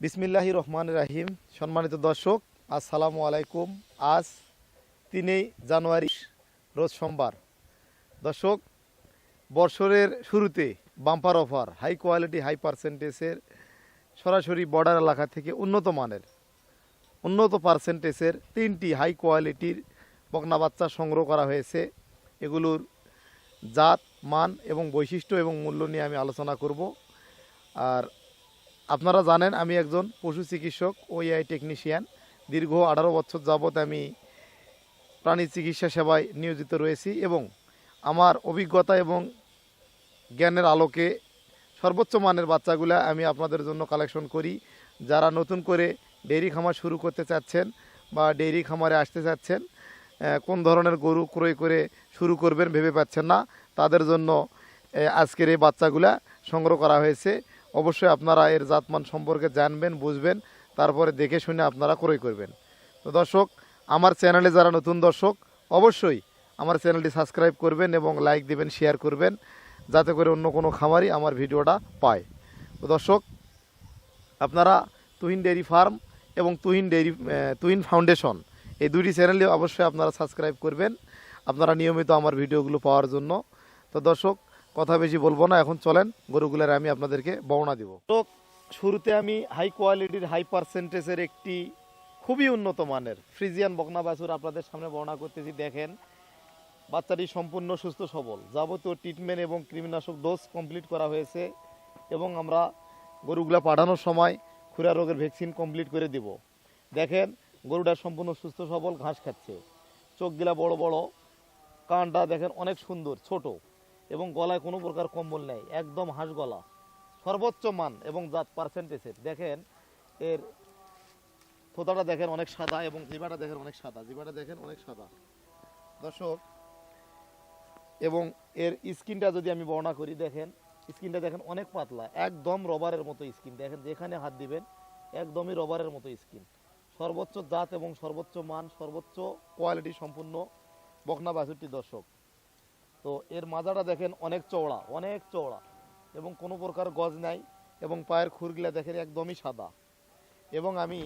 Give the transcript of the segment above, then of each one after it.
বিসমিল্লাহির রহমানির রহিম। সম্মানিত দর্শক, আসসালামু আলাইকুম। আজ 3 জানুয়ারি, রোজ সোমবার। দর্শক, বছরের শুরুতে bumper offer, high quality high পার্সেন্টেজের সরাসরি বর্ডার এলাকা থেকে উন্নত পার্সেন্টেজের 3টি হাই কোয়ালিটির বকনা বাচ্চা সংগ্রহ করা হয়েছে। এগুলোর জাত, মান এবং বৈশিষ্ট্য এবং মূল্য নিয়ে আমি আলোচনা করব। আর আপনারা জানেন আমি একজন পশু চিকিৎসক ও এআই টেকনিশিয়ান। দীর্ঘ 18 বছর যাবৎ আমি প্রাণী চিকিৎসা সেবায় নিয়োজিত রয়েছি এবং আমার অভিজ্ঞতা এবং জ্ঞানের আলোকে সর্বোচ্চ মানের বাচ্চাগুলা আমি আপনাদের জন্য কালেকশন করি। যারা নতুন করে ডেইরি খামার শুরু করতে চাচ্ছেন বা ডেইরি খামারে আসতে চাচ্ছেন, কোন ধরনের গরু ক্রয় করে শুরু করবেন ভেবে পাচ্ছেন না, তাদের জন্য আজকের এই বাচ্চাগুলা সংগ্রহ করা হয়েছে। অবশ্যই আপনারা এর জাতমান সম্পর্কে জানবেন, বুঝবেন, তারপরে দেখে শুনে আপনারা ক্রয় করবেন। তো দর্শক, আমার চ্যানেলে যারা নতুন দর্শক, অবশ্যই আমার চ্যানেলটি সাবস্ক্রাইব করবেন এবং লাইক দেবেন, শেয়ার করবেন, যাতে করে অন্য কোনো খামারই আমার ভিডিওটা পায়। তো দর্শক, আপনারা তুহিন ডেইরি ফার্ম এবং তুহিন ফাউন্ডেশন, এই দুইটি চ্যানেলে অবশ্যই আপনারা সাবস্ক্রাইব করবেন আপনারা নিয়মিত আমার ভিডিওগুলো পাওয়ার জন্য। তো দর্শক, কথা বেশি বলবো না, এখন চলেন গরুগুলার আমি আপনাদেরকে বর্ণনা দিব। তো শুরুতে আমি হাই কোয়ালিটির হাই পার্সেন্টেজের একটি খুবই উন্নত মানের ফ্রিজিয়ান বকনা বাছুর আপনাদের সামনে বর্ণনা করতেছি। দেখেন, বাচ্চাটি সম্পূর্ণ সুস্থ সবল, যাবতীয় ট্রিটমেন্ট এবং কৃমিনাশক ডোজ কমপ্লিট করা হয়েছে এবং আমরা গরুগুলা পাঠানোর সময় খুরা রোগের ভ্যাকসিন কমপ্লিট করে দিব। দেখেন, গরুটা সম্পূর্ণ সুস্থ সবল, ঘাস খাচ্ছে, চোখগুলা বড় বড়, কানটা দেখেন অনেক সুন্দর, ছোট এবং গলায় কোনো প্রকার কম্বল নেই, একদম হাঁস গলা, সর্বোচ্চ মান এবং জাত পার্সেন্টেজের। দেখেন, এর থোতাটা দেখেন অনেক সাদা এবং জিবাটা দেখেন অনেক সাদা, দর্শক। এবং এর স্কিনটা যদি আমি বর্ণনা করি, দেখেন স্কিনটা দেখেন অনেক পাতলা, একদম রবারের মতো স্কিন। দেখেন, যেখানে হাত দিবেন একদমই রবারের মতো স্কিন। সর্বোচ্চ জাত এবং সর্বোচ্চ মান, সর্বোচ্চ কোয়ালিটি সম্পূর্ণ বকনা বাছুরটি। দর্শক, তো এর মাজাটা দেখেন অনেক চওড়া এবং কোনো প্রকার গজ নাই এবং পায়ের খুরগুলা দেখেন একদমই সাদা। এবং আমি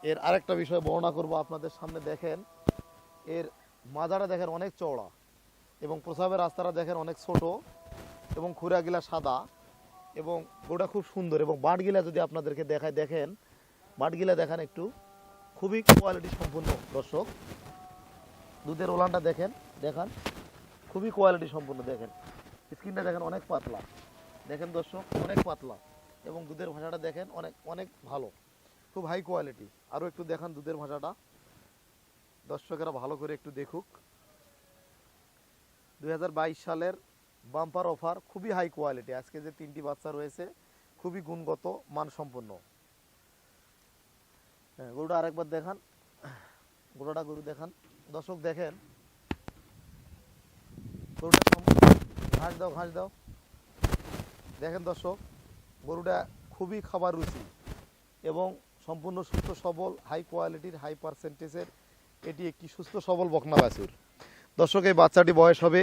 এর আরেকটা বিষয় বর্ণনা করব আপনাদের সামনে। দেখেন, এর মাজাটা দেখেন অনেক চওড়া এবং প্রসাবের রাস্তাটা দেখেন অনেক ছোট এবং খুরাগুলা সাদা এবং ওটা খুব সুন্দর। এবং বাঁটগুলা যদি আপনাদেরকে দেখায়, দেখেন বাঁটগুলা দেখান একটু, খুবই কোয়ালিটি সম্পূর্ণ। দর্শক, দুধের ওলানটা দেখান খুবই কোয়ালিটি সম্পূর্ণ। দেখেন স্কিনটা দেখেন অনেক পাতলা, দেখেন দর্শক অনেক পাতলা এবং দুধের ভাষাটা দেখেন অনেক ভালো, খুব হাই কোয়ালিটি। আরও একটু দেখান দুধের ভাষাটা, দর্শকেরা ভালো করে একটু দেখুক। 2022 সালের বাম্পার অফার, খুবই হাই কোয়ালিটি। আজকে যে 3টি বাচ্চা রয়েছে খুবই গুণগত মান সম্পন্ন। হ্যাঁ, গরুটা আরেকবার দেখান, গরু দেখান দর্শক। দেখেন গরুটা ঘাস দাও। দেখেন দর্শক, গরুটা খুবই খাবার রুচি এবং সম্পূর্ণ সুস্থ সবল, হাই কোয়ালিটির হাই পার্সেন্টেজের এটি একটি সুস্থ সবল বকনা বাছুর। দর্শক, এই বাচ্চাটি বয়স হবে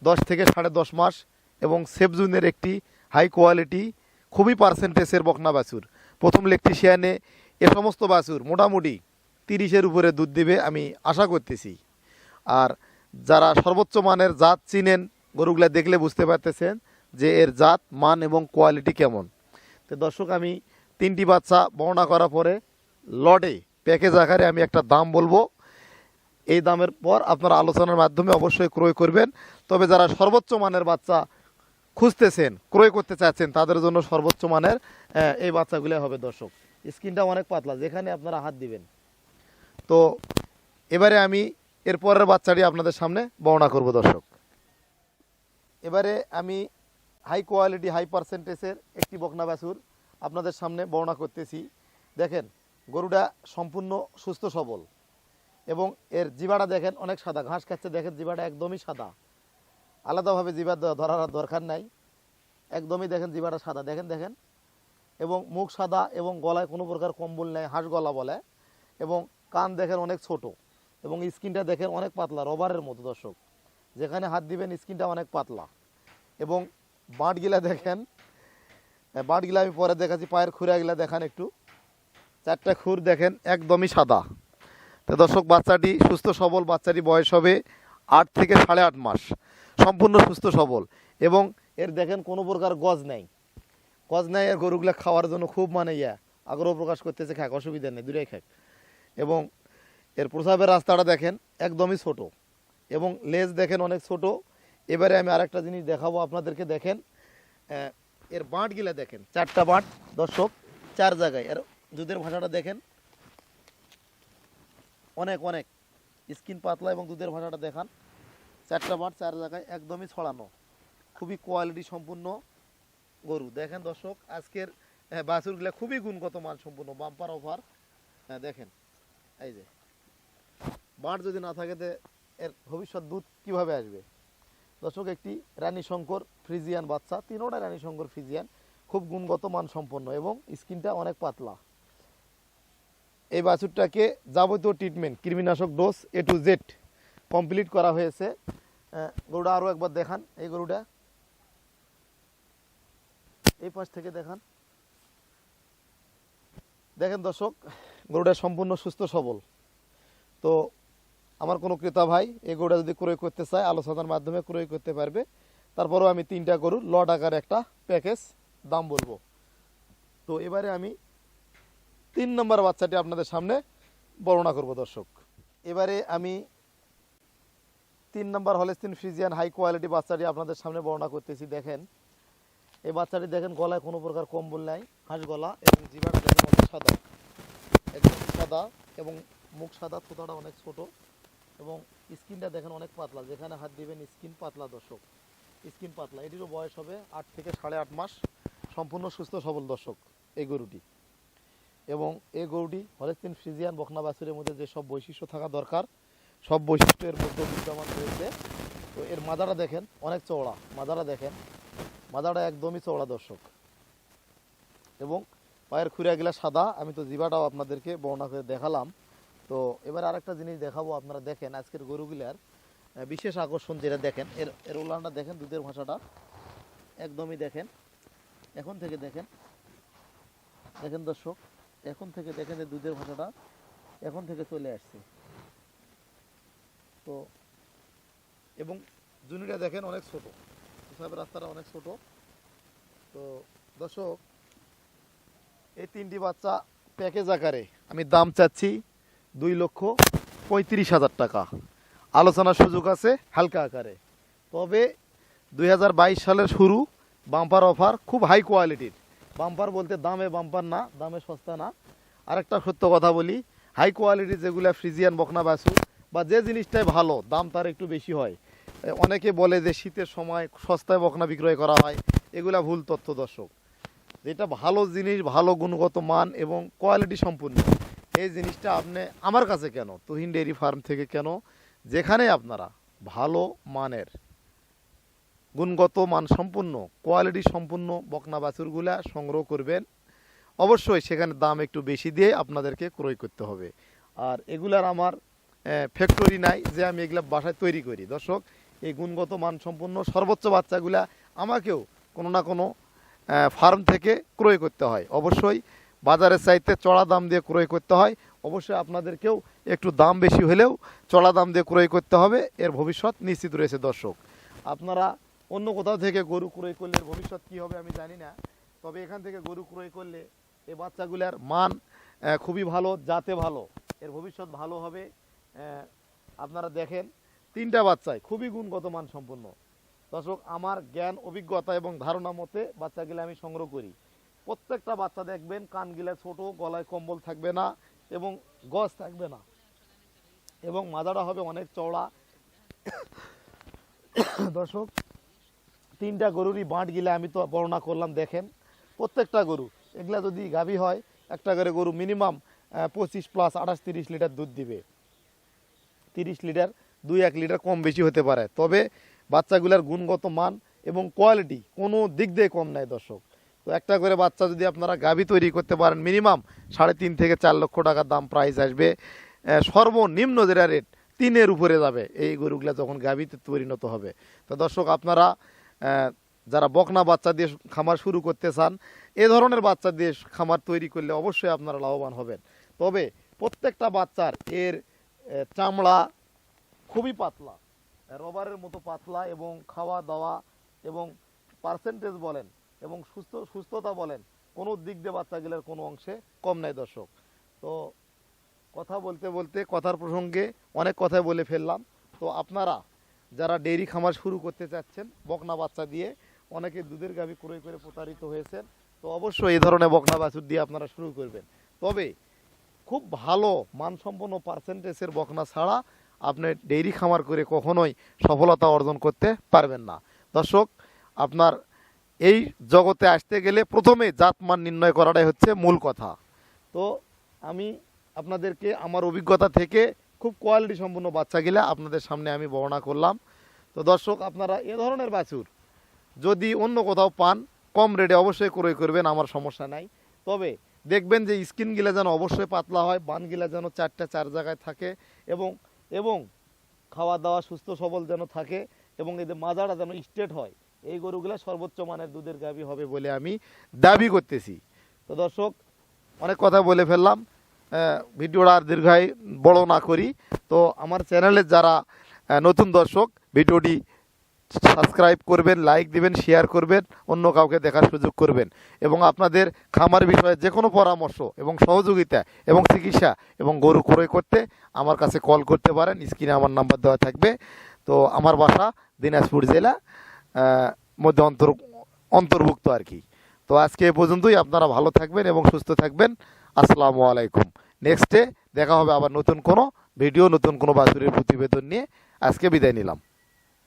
10 থেকে 10.5 মাস এবং সেফজুনের একটি হাই কোয়ালিটি খুবই পার্সেন্টেজের বকনা বাছুর। প্রথম ইলেকট্রিশিয়ানে এ সমস্ত বাছুর মোটামুটি 30-এর উপরে দুধ দিবে আমি আশা করতেছি। আর যারা সর্বোচ্চ মানের জাত চিনেন, গরুগুলা দেখলে বুঝতে পারতেছেন যে এর জাত, মান এবং কোয়ালিটি কেমন। তো দর্শক, আমি 3টি বাচ্চা বর্ণনা করার পরে লটে প্যাকেজ আকারে আমি একটা দাম বলবো। এই দামের পর আপনারা আলোচনার মাধ্যমে অবশ্যই ক্রয় করবেন। তবে যারা সর্বোচ্চ মানের বাচ্চা খুঁজতেছেন, ক্রয় করতে চাচ্ছেন, তাদের জন্য সর্বোচ্চ মানের এই বাচ্চাগুলো হবে। দর্শক, স্কিনটা অনেক পাতলা, যেখানে আপনারা হাত দিবেন। তো এবারে আমি এর পরের বাচ্চাটি আপনাদের সামনে বর্ণনা করব। দর্শক, এবারে আমি হাই কোয়ালিটি হাই পার্সেন্টেজের একটি বকনা বাছুর আপনাদের সামনে বর্ণনা করতেছি। দেখেন, গরুটা সম্পূর্ণ সুস্থ সবল এবং এর জিবাটা দেখেন অনেক সাদা, ঘাস খাচ্ছে, দেখেন জিবাটা একদমই সাদা, আলাদাভাবে জিবা ধরার দরকার নাই, একদমই দেখেন জিবাটা সাদা। দেখেন এবং মুখ সাদা এবং গলায় কোনো প্রকার কম্বল নেই, হাঁস গলা বলে। এবং কান দেখেন অনেক ছোট এবং স্কিনটা দেখেন অনেক পাতলা, রবারের মতো। দর্শক, যেখানে হাত দিবেন স্কিনটা অনেক পাতলা এবং বাঁটগুলা দেখেন, বাঁটগুলা আমি পরে দেখাচ্ছি, পায়ের খুঁড়াগুলা দেখান একটু, চারটা খুর দেখেন একদমই সাদা। তো দর্শক বাচ্চাটি সুস্থ সবল, বাচ্চাটি বয়স হবে 8 থেকে 8.5 মাস, সম্পূর্ণ সুস্থ সবল এবং এর দেখেন কোনো প্রকার গজ নেই, গজ নেই। এর গরুগুলা খাওয়ার জন্য খুব মানে আগ্রহ প্রকাশ করতেছে, খাক, অসুবিধা নেই, দুটাই খাক। এবং এর প্রসাবের রাস্তাটা দেখেন একদমই ছোট এবং লেজ দেখেন অনেক ছোট। এবারে আমি আরেকটা জিনিস দেখাবো আপনাদেরকে, দেখেন এর বাঁটগুলা দেখেন, 4টা বাঁট দর্শক, 4 জায়গায়। এর দুধের ভাষাটা দেখেন অনেক অনেক স্কিন পাতলা এবং দুধের ভাষাটা দেখান, 4টা বাঁট 4 জায়গায় একদমই ছড়ানো, খুবই কোয়ালিটি সম্পূর্ণ গরু। দেখেন দর্শক আজকের বাছুরগুলা খুবই গুণগত মান সম্পূর্ণ, বাম্পার অফার। দেখেন এই যে বাঁট যদি না থাকে এর ভবিষ্যৎ দুধ কিভাবে আসবে। দর্শক একটি রানী শঙ্কর ফ্রিজিয়ান বাচ্চা, 3টা রানী শঙ্কর ফ্রিজিয়ান, খুব গুণগত মান সম্পন্ন এবং স্কিনটা অনেক পাতলা। এই বাছুরটাকে যাবতীয় ট্রিটমেন্ট, কৃমিনাশক dose A to Z complete করা হয়েছে। গরুটা আরও একবার দেখান, এই গরুটা এই পাশ থেকে দেখান। দেখেন দর্শক গরুটা সম্পূর্ণ সুস্থ সবল। তো আমার কোনো ক্রেতা ভাই এই গরুটা যদি ক্রয় করতে চায় আলোচনার মাধ্যমে ক্রয় করতে পারবে। তারপরেও আমি 3টা গরুর লট আকারে একটা প্যাকেজ দাম বলবো। তো এবারে আমি 3 নম্বর বাচ্চাটি আপনাদের সামনে বর্ণনা করব দর্শক। এবারে আমি 3 নম্বর হলস্টিন ফ্রিজিয়ান হাই কোয়ালিটি বাচ্চাটি আপনাদের সামনে বর্ণনা করতেছি। দেখেন এই বাচ্চাটি দেখেন গলায় কোনো প্রকার কম্বল নাই, হাঁস গলা এবং জিভাটা দেখেন অনেক সাদা, একদম সাদা এবং মুখ সাদা, থোতাটা অনেক ছোট এবং স্কিনটা দেখেন অনেক পাতলা, যেখানে হাত দিবেন স্কিন পাতলা দর্শক, স্কিন পাতলা। এটিরও বয়স হবে 8 থেকে 8.5 মাস, সম্পূর্ণ সুস্থ সবল দর্শক এই গরুটি। এবং এই গরুটি হলস্টিন ফ্রিজিয়ান বকনা বাছুরের মধ্যে যে সব বৈশিষ্ট্য থাকা দরকার সব বৈশিষ্ট্য এর মধ্যে বিদ্যমান রয়েছে। তো এর মাজাটা দেখেন অনেক চওড়া, মাজাটা দেখেন, মাজাটা একদমই চওড়া দর্শক এবং পায়ের খুঁড়াগুলা সাদা। আমি তো জিভাটাও আপনাদেরকে বর্ণনা করে দেখালাম। তো এবার আরেকটা জিনিস দেখাবো, আপনারা দেখেন আজকের গরুগুলার বিশেষ আকর্ষণ যেটা দেখেন, এর উলানটা দেখেন, দুধের ভাষাটা একদমই দেখেন, এখন থেকে দেখেন, দেখেন দর্শক এখন থেকে দেখেন যে দুধের ভাষাটা এখন থেকে চলে আসছে। তো এবং জুনিটা দেখেন অনেক ছোট, হিসাবের রাস্তাটা অনেক ছোট। তো দর্শক এই 3টি বাচ্চা প্যাকেজ আকারে আমি দাম চাচ্ছি 2,35,000 টাকা, আলোচনার সুযোগ আছে হালকা আকারে। তবে 2022 সালের শুরু, বাম্পার অফার, খুব হাই কোয়ালিটির বাম্পার, বলতে দামে বাম্পার না, দামে সস্তা না। আরেকটা সত্য কথা বলি, হাই কোয়ালিটির যেগুলো ফ্রিজিয়ান বকনা বাছুর বা যে জিনিসটাই ভালো দাম তার একটু বেশি হয়। অনেকে বলে যে শীতের সময় সস্তায় বকনা বিক্রয় করা হয়, এগুলা ভুল তথ্য দর্শক। যেটা ভালো জিনিস, ভালো গুণগত মান এবং কোয়ালিটি সম্পূর্ণ, এই জিনিসটা আপনি আমার কাছে কেন, তুহিন ডেইরি ফার্ম থেকে কেন, যেখানে আপনারা ভালো মানের গুণগত মান সম্পূর্ণ কোয়ালিটি সম্পূর্ণ বকনা বাছুরগুলা সংগ্রহ করবেন, অবশ্যই সেখানে দাম একটু বেশি দিয়ে আপনাদেরকে ক্রয় করতে হবে। আর এগুলার আমার ফ্যাক্টরি নাই যে আমি এগুলা বাসায় তৈরি করি দর্শক। এই গুণগত মান সম্পূর্ণ সর্বোচ্চ বাচ্চাগুলা আমাকেও কোনো না কোনো ফার্ম থেকে ক্রয় করতে হয়, অবশ্যই বাজারের চাইতে চড়া দাম দিয়ে ক্রয় করতে হয়। অবশ্যই আপনাদেরকেও একটু দাম বেশি হলেও চড়া দাম দিয়ে ক্রয় করতে হবে, এর ভবিষ্যৎ নিশ্চিত রয়েছে দর্শক। আপনারা অন্য কোথাও থেকে গরু ক্রয় করলে এর ভবিষ্যৎ কী হবে আমি জানি না, তবে এখান থেকে গরু ক্রয় করলে এই বাচ্চাগুলার মান খুবই ভালো, জাতে ভালো, এর ভবিষ্যৎ ভালো হবে। আপনারা দেখেন 3টা বাচ্চায় খুবই গুণগত মান সম্পন্ন দর্শক। আমার জ্ঞান, অভিজ্ঞতা এবং ধারণা মতে বাচ্চাগুলো আমি সংগ্রহ করি। প্রত্যেকটা বাচ্চা দেখবেন কানগুলা ছোট, গলায় কম্বল থাকবে না এবং গজ থাকবে না এবং মাজাটা হবে অনেক চওড়া দর্শক। 3টা গরুরই বাঁটগুলা আমি তো বর্ণনা করলাম, দেখেন প্রত্যেকটা গরু, এগুলা যদি গাভী হয় একটা করে গরু মিনিমাম 25 প্লাস 28-30 লিটার দুধ দিবে, 30 লিটার, 2-1 লিটার কম বেশি হতে পারে। তবে বাচ্চাগুলার গুণগত মান এবং কোয়ালিটি কোনো দিক দিয়ে কম নাই দর্শক। তো একটা করে বাচ্চা যদি আপনারা গাভী তৈরি করতে পারেন মিনিমাম 3.5 থেকে 4 লক্ষ টাকার দাম প্রাইস আসবে। সর্বনিম্ন যেটা রেট 3-এর উপরে যাবে এই গরুগুলা যখন গাভীতে পরিণত হবে। তো দর্শক আপনারা যারা বকনা বাচ্চা দিয়ে খামার শুরু করতে চান, এ ধরনের বাচ্চা দিয়ে খামার তৈরি করলে অবশ্যই আপনারা লাভবান হবেন। তবে প্রত্যেকটা বাচ্চার এর চামড়া খুবই পাতলা, রবারের মতো পাতলা, এবং খাওয়া দাওয়া এবং পার্সেন্টেজ বলেন এবং সুস্থতা বলেন, কোনো দিক দিয়ে বাচ্চাগুলোর কোনো অংশে কম নাই দর্শক। তো কথা বলতে বলতে কথার প্রসঙ্গে অনেক কথাই বলে ফেললাম। তো আপনারা যারা ডেইরি খামার শুরু করতে চাচ্ছেন বকনা বাচ্চা দিয়ে, অনেকে দুধের গাভী ক্রয় করে প্রতারিত হয়েছেন, তো অবশ্যই এই ধরনের বকনা বাছুর দিয়ে আপনারা শুরু করবেন। তবে খুব ভালো মানসম্পন্ন পার্সেন্টেজের বকনা ছাড়া আপনি ডেইরি খামার করে কখনোই সফলতা অর্জন করতে পারবেন না দর্শক। আপনার এই জগতে আসতে গেলে প্রথমে জাতমান নির্ণয় করাটাই হচ্ছে মূল কথা। তো আমি আপনাদেরকে আমার অভিজ্ঞতা থেকে খুব কোয়ালিটি সম্পন্ন বাচ্চাগুলা আপনাদের সামনে আমি বর্ণনা করলাম। তো দর্শক, আপনারা এ ধরনের বাছুর যদি অন্য কোথাও পান কম রেটে অবশ্যই ক্রয় করবেন, আমার সমস্যা নাই। তবে দেখবেন যে স্কিনগুলা যেন অবশ্যই পাতলা হয়, বানগুলা যেন চার জায়গায় থাকে, এবং এবং খাওয়া দাওয়া সুস্থ সবল যেন থাকে, এবং এদের মাজাটা যেন স্ট্রেট হয়। এই গরুগুলা সর্বোচ্চ মানের দুধের গাভী হবে বলে আমি দাবি করতেছি। তো দর্শক, অনেক কথা বলে ফেললাম, ভিডিওটা আর দীর্ঘায় বড় না করি। তো আমার চ্যানেলের যারা নতুন দর্শক, ভিডিওটি সাবস্ক্রাইব করবেন, লাইক দিবেন, শেয়ার করবেন, অন্য কাউকে দেখার সুযোগ করবেন, এবং আপনাদের খামার বিষয়ে যে কোনো পরামর্শ এবং সহযোগিতা এবং চিকিৎসা এবং গরু ক্রয় করতে আমার কাছে কল করতে পারেন। স্ক্রিনে আমার নাম্বার দেওয়া থাকবে। তো আমার বাসা দিনাজপুর জেলা মধ্যে অন্তর্ভুক্ত আর কি। তো আজকে এ পর্যন্তই। আপনারা ভালো থাকবেন এবং সুস্থ থাকবেন। আসসালামু আলাইকুম। নেক্সটে দেখা হবে আবার নতুন কোনো ভিডিও, নতুন কোনো বাছুরের প্রতিবেদন নিয়ে। আজকে বিদায় নিলাম।